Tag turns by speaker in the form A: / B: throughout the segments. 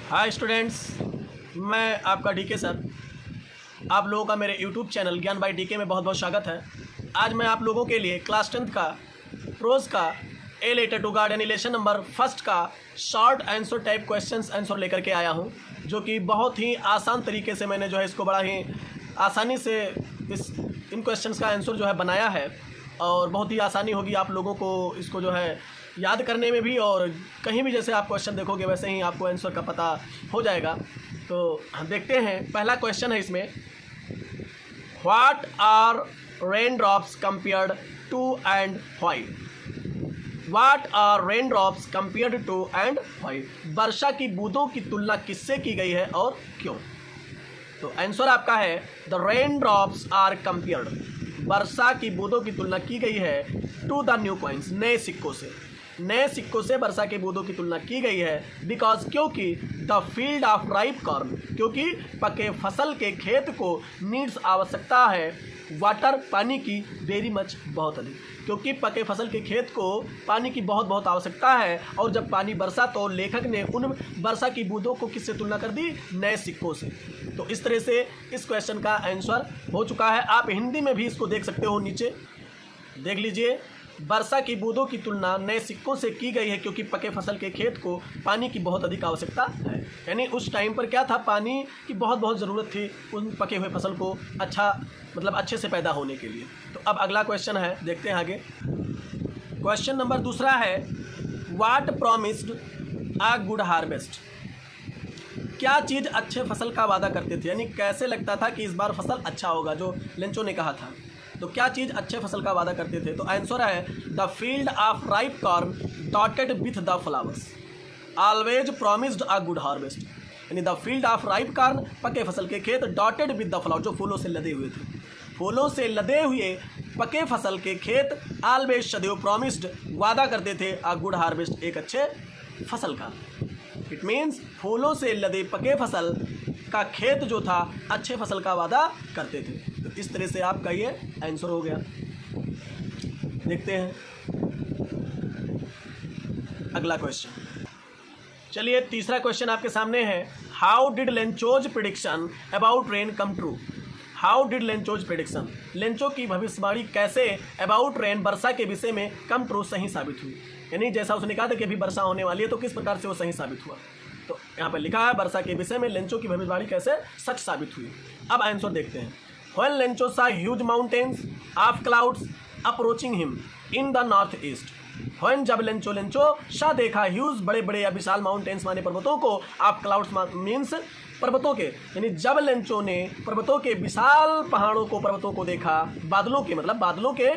A: Hi students, मैं आपका DK sir. आप लोगों का मेरे यूट्यूब चैनल ज्ञान बाय डीके में बहुत बहुत स्वागत है। आज मैं आप लोगों के लिए क्लास 10th का प्रोज का ए लेटर टू गार्ड यानी लेसन नंबर फर्स्ट का short answer type questions answer लेकर के आया हूं, जो कि बहुत ही आसान तरीके से मैंने जो है इसको बड़ा ही आसानी से इन क्वेश्चंस का आंसर जो है बनाया है, और बहुत ही आसानी होगी आप लोगों को इसको जो है याद करने में भी, और कहीं भी जैसे आप क्वेश्चन देखोगे वैसे ही आपको आंसर का पता हो जाएगा। तो देखते हैं, पहला क्वेश्चन है इसमें, what are rain drops compared to and why. What are rain drops compared to and why. वर्षा की बूंदों की तुलना किससे की गई है और क्यों। तो आंसर आपका है the rain drops are compared. वर्षा की बूंदों की तुलना की गई है टू द न्यू कॉइन्स, नए सिक्कों से। नए सिक्कों से वर्षा की बूंदों की तुलना की गई है बिकॉज क्योंकि the field of ripe corn, क्योंकि पके फसल के खेत को नीड्स आवश्यकता है वाटर, पानी की, वेरी मच, बहुत अधिक। क्योंकि पके फसल के खेत को पानी की बहुत बहुत आवश्यकता है, और जब पानी बरसा तो लेखक ने उन वर्षा की बूंदों को किससे तुलना कर दी, नए सिक्कों से। तो इस तरह से इस क्वेश्चन का आंसर हो चुका है। आप हिंदी में भी इसको देख सकते हो, नीचे देख लीजिए, वर्षा की बूंदों की तुलना नए सिक्कों से की गई है क्योंकि पके फसल के खेत को पानी की बहुत अधिक आवश्यकता है। यानी उस टाइम पर क्या था, पानी की बहुत बहुत ज़रूरत थी उन पके हुए फसल को अच्छे से पैदा होने के लिए। तो अब अगला क्वेश्चन है, देखते हैं आगे। क्वेश्चन नंबर दूसरा है, what promised a good harvest. क्या चीज़ अच्छे फसल का वादा करते थे, यानी कैसे लगता था कि इस बार फसल अच्छा होगा, जो लेंचो ने कहा था। तो क्या चीज़ अच्छे फसल का वादा करते थे। तो आंसर है the field of ripe corn dotted with the flowers always promised a good harvest. यानी the field of ripe corn, पके फसल के खेत, डॉटेड विथ द फ्लावर, जो फूलों से लदे हुए थे। फूलों से लदे हुए पके फसल के खेत ऑलवेज, सदैव, प्रॉमिस्ड, वादा करते थे अ गुड हार्वेस्ट, एक अच्छे फसल का। इट मीन्स फूलों से लदे पके फसल का खेत जो था अच्छे फसल का वादा करते थे। तो इस तरह से आपका ये आंसर हो गया। देखते हैं अगला क्वेश्चन। चलिए, तीसरा क्वेश्चन आपके सामने है, how did Lencho's prediction about rain come true. How did Lencho's prediction, Lencho की भविष्यवाणी कैसे अबाउट रेन, वर्षा के विषय में, कम ट्रू, सही साबित हुई। यानी जैसा उसने कहा था कि अभी वर्षा होने वाली है, तो किस प्रकार से वो सही साबित हुआ। तो यहाँ पर लिखा है, वर्षा के विषय में लेंचो की भविष्यवाणी कैसे सच साबित हुई। अब आंसर देखते हैं। व्हेन लेंचो सा huge mountains of clouds approaching him in the north east. When, जब लेंचो सा देखा, ह्यूज, बड़े बड़े या विशाल, माउंटेन्स माने पर्वतों को, ऑफ क्लाउड्स मीन्स पर्वतों के, यानी जब लेंचो ने पर्वतों के, विशाल पहाड़ों को, पर्वतों को देखा, बादलों के मतलब बादलों के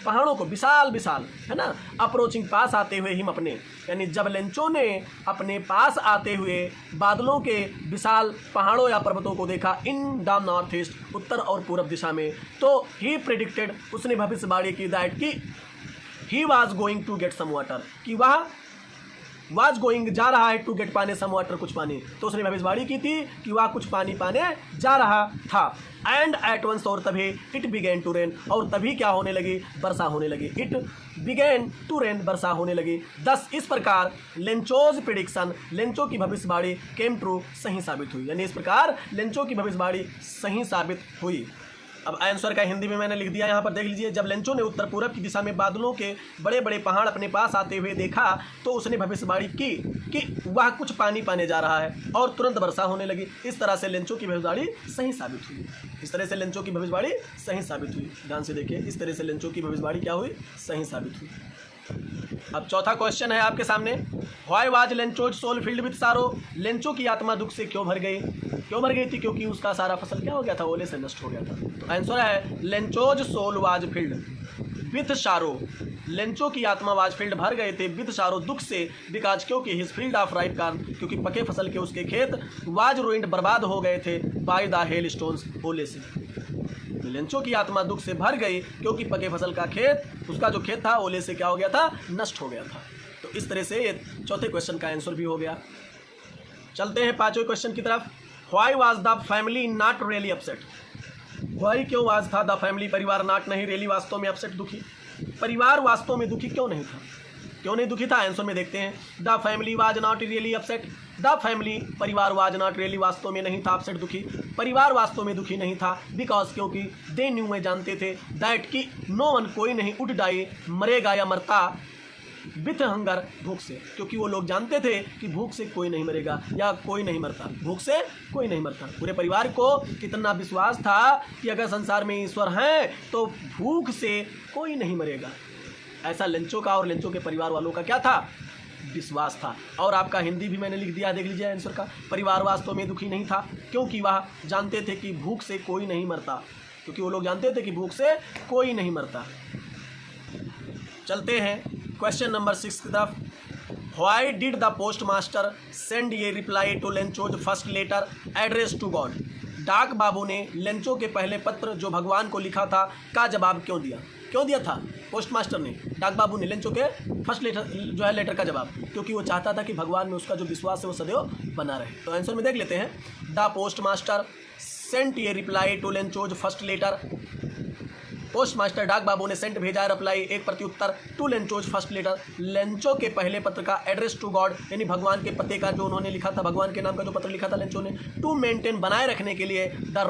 A: पहाड़ों को, विशाल विशाल, है ना, अप्रोचिंग, पास आते हुए, हिम, अपने, यानी जब लेंचो ने अपने पास आते हुए बादलों के विशाल पहाड़ों या पर्वतों को देखा, इन द नॉर्थ ईस्ट, उत्तर और पूर्व दिशा में, तो ही प्रेडिक्टेड, उसने भविष्यवाणी की दैट कि he was going to get some water, कि वह वाज गोइंग, जा रहा है, टू गेट, पाने, सम वाटर, कुछ पानी। तो उसने भविष्यवाणी की थी कि वह कुछ पानी पाने जा रहा था। एंड एट वंस, और तभी, इट बिगेन टू रेन, और तभी क्या होने लगी, वर्षा होने लगी। इट बिगेन टू रेन, वर्षा होने लगी। दस, इस प्रकार लेंचोज प्रेडिक्शन, लेंचो की भविष्यवाणी केम ट्रू, सही साबित हुई। यानी इस प्रकार लेंचो की भविष्यवाणी सही साबित हुई। अब आंसर का हिंदी में मैंने लिख दिया, यहाँ पर देख लीजिए। जब लेंचो ने उत्तर पूर्व की दिशा में बादलों के बड़े बड़े पहाड़ अपने पास आते हुए देखा, तो उसने भविष्यवाणी की कि वह कुछ पानी पाने जा रहा है, और तुरंत वर्षा होने लगी। इस तरह से लेंचो की भविष्यवाणी सही साबित हुई। इस तरह से लेंचो की भविष्यवाणी सही साबित हुई। ध्यान से देखिए, इस तरह से लेंचो की भविष्यवाणी क्या हुई, सही साबित हुई। अब चौथा क्वेश्चन है आपके सामने, why was Lencho's soul filled with sorrow. Lencho की आत्मा दुख से क्यों भर गई। क्यों भर गई थी, क्योंकि उसका सारा फसल क्या हो गया था, ओले से नष्ट हो गया था। तो आंसर है Lencho's soul was filled with sorrow. Lencho की आत्मा वाज फील्ड, भर गए थे, विथ सारो, दुख से, बिकॉज, क्योंकि, his field of ripe corn, क्योंकि पके फसल के उसके खेत, वाज रूइंड, बर्बाद हो गए थे, बाय द हेल स्टोन्स, ओले से। लेंचो की आत्मा दुख से भर गई क्योंकि पके फसल का खेत, उसका जो खेत था, ओले से क्या हो गया था, नष्ट हो गया था। तो इस तरह से ये चौथे क्वेश्चन का आंसर भी हो गया। चलते हैं पांचवें क्वेश्चन की तरफ। Why was the family not really upset. Why, क्यों, वाज था, द फैमिली, परिवार, नॉट, नहीं, रियली, वास्तव में, अपसेट, दुखी। परिवार वास्तव में दुखी क्यों नहीं था, क्यों नहीं दुखी था, आंसर में देखते हैं। The family was not really upset, the family, परिवार वाज नॉट रियली, वास्तव में नहीं था अपसेट, दुखी, परिवार वास्तव में दुखी नहीं था, बिकॉज क्योंकि दे न्यू, में जानते थे, दैट कि नो वन, कोई नहीं, वुड डाई, मरेगा या मरता, विथ हंगर, भूख से, क्योंकि वो लोग जानते थे कि भूख से कोई नहीं मरेगा या कोई नहीं मरता, भूख से कोई नहीं मरता। पूरे परिवार को कितना विश्वास था कि अगर संसार में ईश्वर हैं तो भूख से कोई नहीं मरेगा। ऐसा लेंचो का और लेंचो के परिवार वालों का क्या था, विश्वास था। और आपका हिंदी भी मैंने लिख दिया, देख लीजिए आंसर का, परिवार वास्तव में दुखी नहीं था क्योंकि वह जानते थे कि भूख से कोई नहीं मरता, क्योंकि वो लोग जानते थे कि भूख से कोई नहीं मरता। चलते हैं क्वेश्चन नंबर 6 की तरफ। Why did the post master send ये reply to Lencho's first letter address to God, डाक बाबू ने लेंचो के पहले पत्र जो भगवान को लिखा था का जवाब क्यों दिया? क्यों दिया था पोस्ट मास्टर ने, डाक बाबू ने लेंचो के फर्स्ट लेटर जो है लेटर का जवाब? क्योंकि वो चाहता था कि भगवान में उसका जो विश्वास है वो सदैव बना रहे। तो आंसर में देख लेते हैं, द पोस्ट मास्टर सेंट ये reply to Lencho's first letter, postmaster डाक बाबू ने सेंट भेजा रिप्लाई, एक प्रत्युत्तर, to Lencho's first letter, Lencho के पहले पत्र का, एड्रेस टू गॉड यानी भगवान के पते का जो उन्होंने लिखा था, भगवान के नाम का जो पत्र लिखा था लेंचो ने, टू मेंटेन बनाए रखने के लिए, द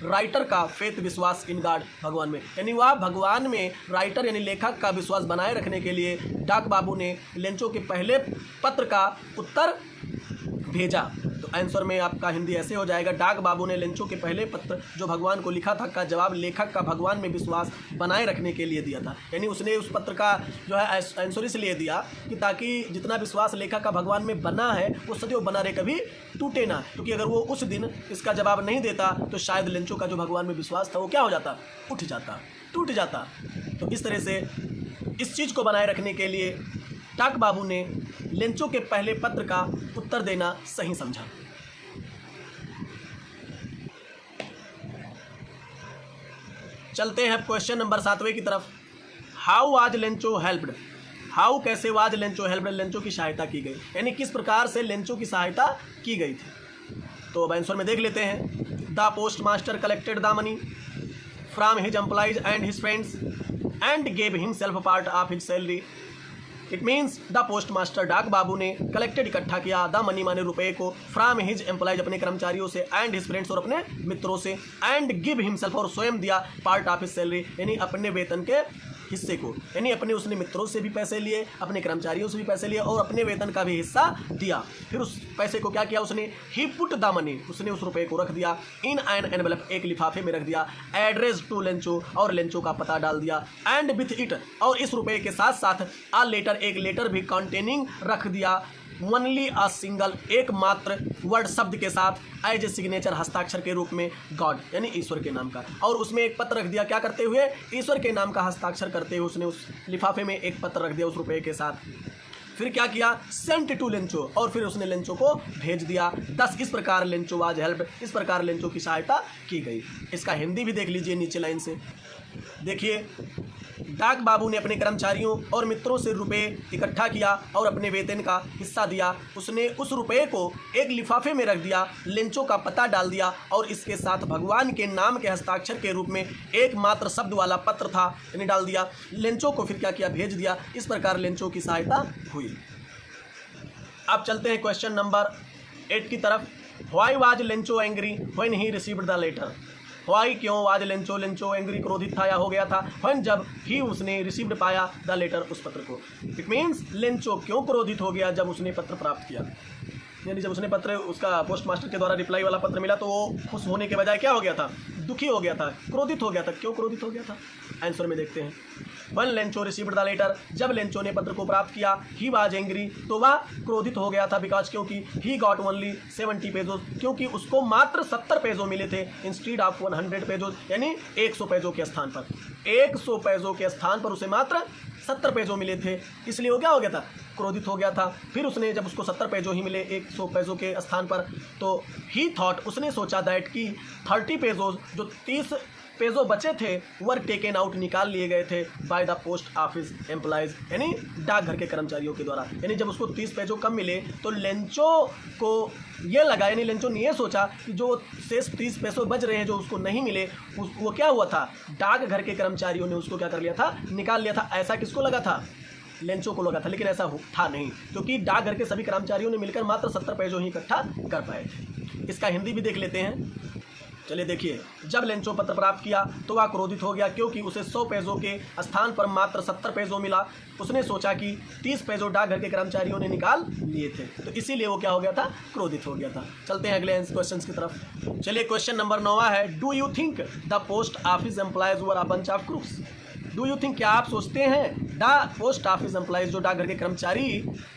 A: राइटर का फेथ विश्वास इन गॉड, भगवान में, यानी वह भगवान में राइटर यानी लेखक का विश्वास बनाए रखने के लिए डाक बाबू ने लेंचो के पहले पत्र का उत्तर भेजा। तो आंसर में आपका हिंदी ऐसे हो जाएगा, डाक बाबू ने लेंचो के पहले पत्र जो भगवान को लिखा था का जवाब लेखक का भगवान में विश्वास बनाए रखने के लिए दिया था। यानी उसने उस पत्र का जो है आंसर इसलिए दिया कि ताकि जितना विश्वास लेखक का भगवान में बना है वो सदैव बना रहे, कभी टूटे ना, क्योंकि अगर वो उस दिन इसका जवाब नहीं देता तो शायद लेंचो का जो भगवान में विश्वास था वो क्या हो जाता, उठ जाता, टूट जाता। तो इस तरह से इस चीज़ को बनाए रखने के लिए डाक बाबू ने लेंचो के पहले पत्र का उत्तर देना सही समझा। चलते हैं क्वेश्चन नंबर 7वें की तरफ। How was Lencho helped, how कैसे वाज लेंचो हेल्प्ड, लेंचो की सहायता की गई, यानी किस प्रकार से लेंचो की सहायता की गई थी। तो अब आंसर में देख लेते हैं, the post master collected the money from his employees and his friends and gave himself part of his salary. It means the post master डाक बाबू ने कलेक्टेड इकट्ठा किया, द मनी माने रुपए को, फ्रॉम हिज एम्प्लॉइज अपने कर्मचारियों से, एंड हिज फ्रेंड्स और अपने मित्रों से, एंड गिव हिमसेल्फ और स्वयं दिया, पार्ट ऑफ हिज सैलरी यानी अपने वेतन के हिस्से को, यानी अपने उसने मित्रों से भी पैसे लिए, अपने कर्मचारियों से भी पैसे लिए और अपने वेतन का भी हिस्सा दिया। फिर उस पैसे को क्या किया उसने, ही पुट द मनी, उसने उस रुपए को रख दिया, इन एन एनवेलप एक लिफाफे में रख दिया, एड्रेस टू लेंचो और लेंचो का पता डाल दिया, एंड विथ इट और इस रुपए के साथ साथ आ लेटर एक लेटर भी कंटेनिंग रख दिया, ओनली अ सिंगल एकमात्र वर्ड शब्द के साथ, एज ए सिग्नेचर हस्ताक्षर के रूप में, गॉड यानी ईश्वर के नाम का, और उसमें एक पत्र रख दिया, क्या करते हुए, ईश्वर के नाम का हस्ताक्षर करते हुए उसने उस लिफाफे में एक पत्र रख दिया उस रुपये के साथ। फिर क्या किया, सेंट टू लेंचो और फिर उसने लेंचो को भेज दिया। 10 इस प्रकार लेंचो वाज हेल्प, इस प्रकार लेंचो की सहायता की गई। इसका हिंदी भी देख लीजिए नीचे लाइन से, देखिए, डाक बाबू ने अपने कर्मचारियों और मित्रों से रुपए इकट्ठा किया और अपने वेतन का हिस्सा दिया। उसने उस रुपए को एक लिफाफे में रख दिया, लेंचो का पता डाल दिया और इसके साथ भगवान के नाम के हस्ताक्षर के रूप में एकमात्र शब्द वाला पत्र था यानी डाल दिया। लेंचो को फिर क्या किया, भेज दिया। इस प्रकार लेंचो की सहायता हुई। अब चलते हैं क्वेश्चन नंबर 8 की तरफ। Why was Lencho angry when he received the letter, why क्यों वाज लेंचो, लेंचो एंग्री क्रोधित था या हो गया था, व्हेन जब ही उसने रिसीव्ड पाया द लेटर उस पत्र को। इट मीन्स लेंचो क्यों क्रोधित हो गया जब उसने पत्र प्राप्त किया, यानी जब उसने पत्र उसका पोस्ट मास्टर के द्वारा रिप्लाई वाला पत्र मिला तो वो खुश होने के बजाय क्या हो गया था, दुखी हो गया था, क्रोधित हो गया था। क्यों क्रोधित हो गया था, आंसर में देखते हैं। When Lencho received the letter, जब लेंचो ने पत्र को प्राप्त किया, ही वाज एंग्री तो वह क्रोधित हो गया था, बिकॉज क्योंकि ही गॉट ओनली 70 पेजोज, क्योंकि उसको मात्र 70 पेजों मिले थे, इंस्टीड ऑफ 100 पेजोज, यानी 100 पेजों के स्थान पर 100 पेजों के स्थान पर उसे मात्र 70 पेजों मिले थे, इसलिए वो क्या हो गया था, क्रोधित हो गया था। फिर उसने जब उसको 70 पेजों ही मिले 100 पेजों के स्थान पर, तो ही थॉट उसने सोचा दैट कि 30 पेजों जो 30 पेजों बचे थे वर टेकन आउट निकाल लिए गए थे by the post office employees, यानी डाकघर के कर्मचारियों के द्वारा। यानी जब उसको 30 पेजों कम मिले तो लेंचो को ये लगा, यानी लेंचो ने ये सोचा कि जो शेष 30 पेजों बच रहे हैं जो उसको नहीं मिले वो क्या हुआ था, डाकघर के कर्मचारियों ने उसको क्या कर लिया था, निकाल लिया था। ऐसा किसको लगा था, लेंचो को लगा था, लेकिन ऐसा था नहीं, क्योंकि डाकघर के सभी कर्मचारियों ने मिलकर मात्र 70 पेजों ही इकट्ठा कर पाए थे। इसका हिंदी भी देख लेते हैं। चलिए देखिए, जब लेंचो पत्र प्राप्त किया तो वह क्रोधित हो गया, क्योंकि उसे 100 पेजों के स्थान पर मात्र 70 पेजों मिला। उसने सोचा कि 30 पेजों डाकघर के कर्मचारियों ने निकाल लिए थे, तो इसीलिए वो क्या हो गया था, क्रोधित हो गया था। चलते हैं अगले क्वेश्चन की तरफ। चलिए क्वेश्चन नंबर 9 है, do you think the post office employees were a bunch of crooks. Do you think, क्या आप सोचते हैं पोस्ट ऑफिस एम्प्लॉयज जो डाकघर के कर्मचारी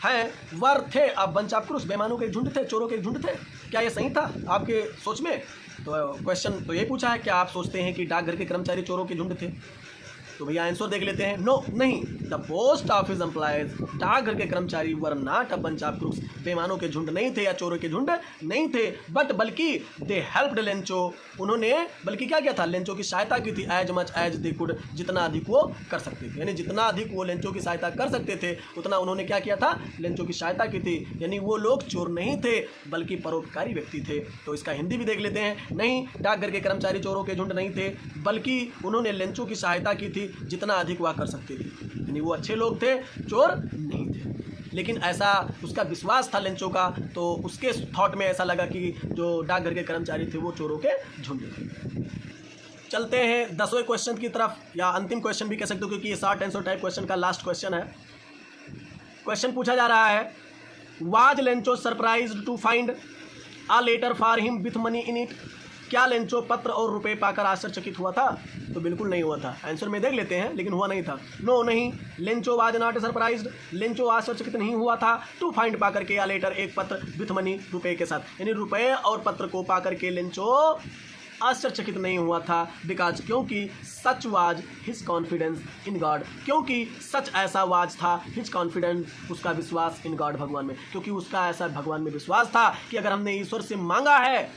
A: हैं वर थे अ बंच ऑफ क्रूक्स, बेईमानों के झुंड थे, चोरों के झुंड थे? क्या ये सही था आपके सोच में? तो क्वेश्चन तो ये पूछा है, क्या आप सोचते हैं कि डाकघर के कर्मचारी चोरों के झुंड थे? तो भैया आंसर देख लेते हैं। नो, नहीं। द पोस्ट ऑफिस एम्प्लॉयज, डाकघर के कर्मचारी were not a bunch of crooks, बेईमानों के झुंड नहीं थे या चोरों के झुंड नहीं थे, बट बल्कि दे हेल्प्ड लेंचो, उन्होंने बल्कि क्या किया था, लेंचो की सहायता की थी, as much as they could, जितना अधिक वो कर सकते थे, यानी जितना अधिक वो लेंचो की सहायता कर सकते थे उतना उन्होंने क्या किया था, लेंचो की सहायता की थी। यानी वो लोग चोर नहीं थे बल्कि परोपकारी व्यक्ति थे। तो इसका हिंदी भी देख लेते हैं। नहीं, डाकघर के कर्मचारी चोरों के झुंड नहीं थे, बल्कि उन्होंने लेंचो की सहायता की थी जितना अधिक वह कर सकते थे, यानी वो अच्छे लोग थे, चोर नहीं थे। लेकिन ऐसा उसका विश्वास था लेंचो का, तो उसके थॉट में ऐसा लगा कि जो डाकघर के कर्मचारी थे वो चोरों के झुंड थे। चलते हैं 10वें क्वेश्चन की तरफ, या अंतिम क्वेश्चन भी कह सकते हो, क्योंकि ये शॉर्ट आंसर टाइप क्वेश्चन का लास्ट क्वेश्चन है। क्वेश्चन पूछा जा रहा है, was Lencho surprised to find a letter for him with money in it. क्या लेंचो पत्र और रुपए पाकर आश्चर्यचकित हुआ था? तो बिल्कुल नहीं हुआ था। आंसर में देख लेते हैं, लेकिन हुआ नहीं था। नो, नहीं, Lencho was not surprised, Lencho आश्चर्यचकित नहीं हुआ था टू फाइंड पाकर के या लेटर, एक पत्र, विथ मनी, रुपए के साथ, यानी रुपए और पत्र को पाकर के लेंचो आश्चर्यचकित नहीं हुआ था। बिकॉज, क्योंकि such was his confidence in God, क्योंकि सच ऐसा वाज था हिज कॉन्फिडेंस, उसका विश्वास इन गॉड, भगवान में, क्योंकि उसका ऐसा भगवान में विश्वास था कि अगर हमने ईश्वर से मांगा है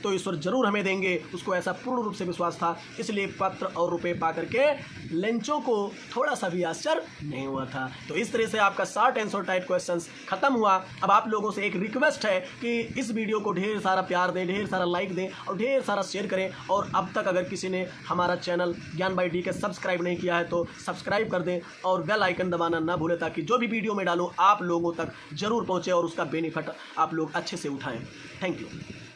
A: तो ईश्वर जरूर हमें देंगे। उसको ऐसा पूर्ण रूप से विश्वास था, इसलिए पत्र और रुपए पाकर के लेंचो को थोड़ा सा भी आश्चर्य नहीं हुआ था। तो इस तरह से आपका शॉर्ट आंसर टाइप क्वेश्चंस खत्म हुआ। अब आप लोगों से एक रिक्वेस्ट है कि इस वीडियो को ढेर सारा प्यार दें, ढेर सारा लाइक दें और ढेर सारा शेयर करें। और अब तक अगर किसी ने हमारा चैनल ज्ञान बाई DK सब्सक्राइब नहीं किया है तो सब्सक्राइब कर दें और बेल आइकन दबाना ना भूलें, ताकि जो भी वीडियो में डालूँ आप लोगों तक जरूर पहुँचे और उसका बेनिफिट आप लोग अच्छे से उठाएँ। Thank you.